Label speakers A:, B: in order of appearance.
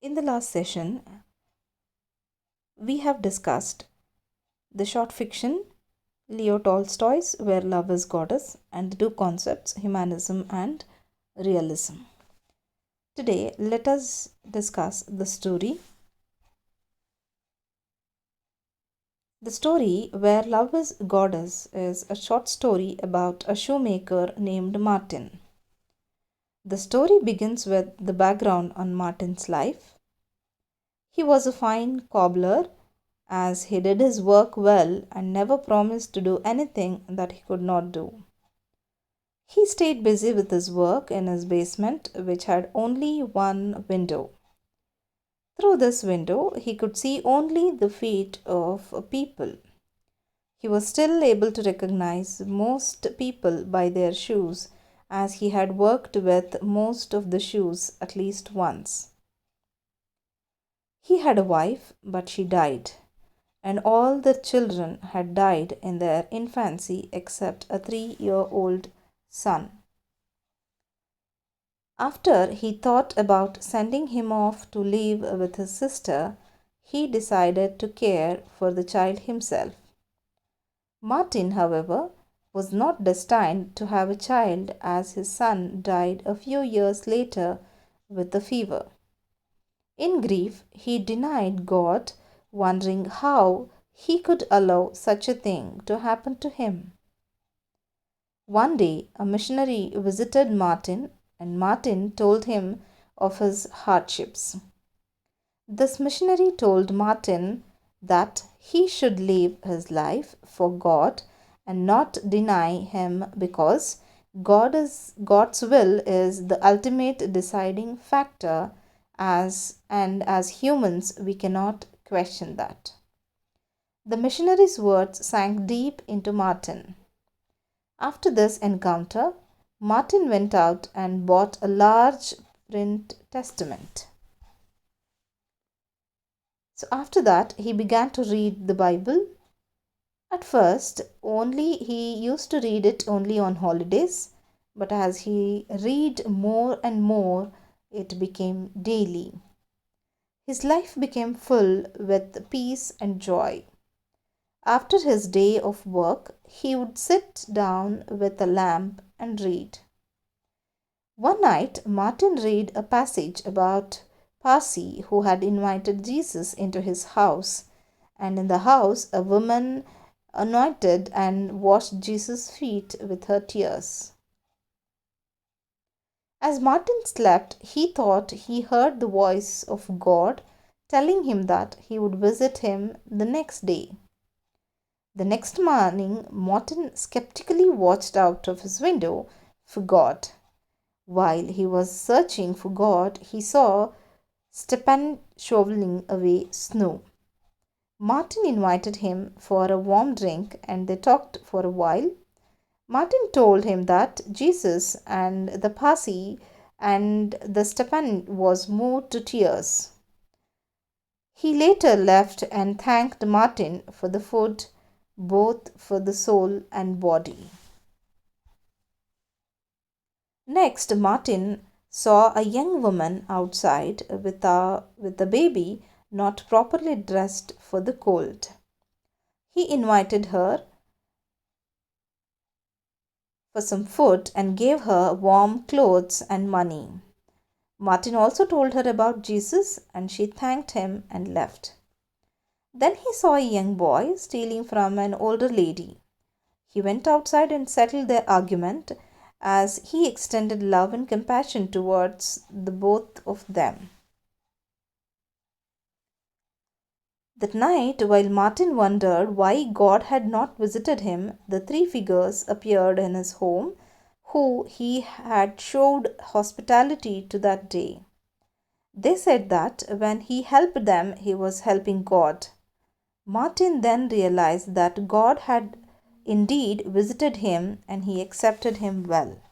A: In the last session, we have discussed the short fiction Leo Tolstoy's Where Love is Goddess and the two concepts humanism and realism. Today, let us discuss the story. The story Where Love is Goddess is a short story about a shoemaker named Martin. The story begins with the background on Martin's life. He was a fine cobbler, as he did his work well and never promised to do anything that he could not do. He stayed busy with his work in his basement, which had only one window. Through this window, he could see only the feet of people. He was still able to recognize most people by their shoes, as he had worked with most of the shoes at least once. He had a wife, but she died, and all the children had died in their infancy except a 3-year-old son. After he thought about sending him off to live with his sister, he decided to care for the child himself. Martin, however, was not destined to have a child, as his son died a few years later with a fever. In grief, he denied God, wondering how he could allow such a thing to happen to him. One day, a missionary visited Martin, and Martin told him of his hardships. This missionary told Martin that he should live his life for God and not deny him, because God's will is the ultimate deciding factor, as humans we cannot question that. The missionary's words sank deep into Martin. After this encounter, Martin went out and bought a large print testament. So after that, he began to read the Bible. At first, only he used to read it only on holidays, but as he read more and more, it became daily. His life became full with peace and joy. After his day of work, he would sit down with a lamp and read. One night, Martin read a passage about Parsi, who had invited Jesus into his house, and in the house a woman anointed and washed Jesus' feet with her tears. As Martin slept, he thought he heard the voice of God telling him that he would visit him the next day. The next morning, Martin skeptically watched out of his window for God. While he was searching for God, he saw Stepan shoveling away snow. Martin invited him for a warm drink, and they talked for a while. Martin told him that Jesus and the Parsi and the Stepan was moved to tears. He later left and thanked Martin for the food, both for the soul and body. Next, Martin saw a young woman outside with a baby not properly dressed for the cold. He invited her for some food and gave her warm clothes and money. Martin also told her about Jesus, and she thanked him and left. Then he saw a young boy stealing from an older lady. He went outside and settled their argument, as he extended love and compassion towards the both of them. That night, while Martin wondered why God had not visited him, the three figures appeared in his home who he had showed hospitality to that day. They said that when he helped them, he was helping God. Martin then realized that God had indeed visited him, and he accepted him well.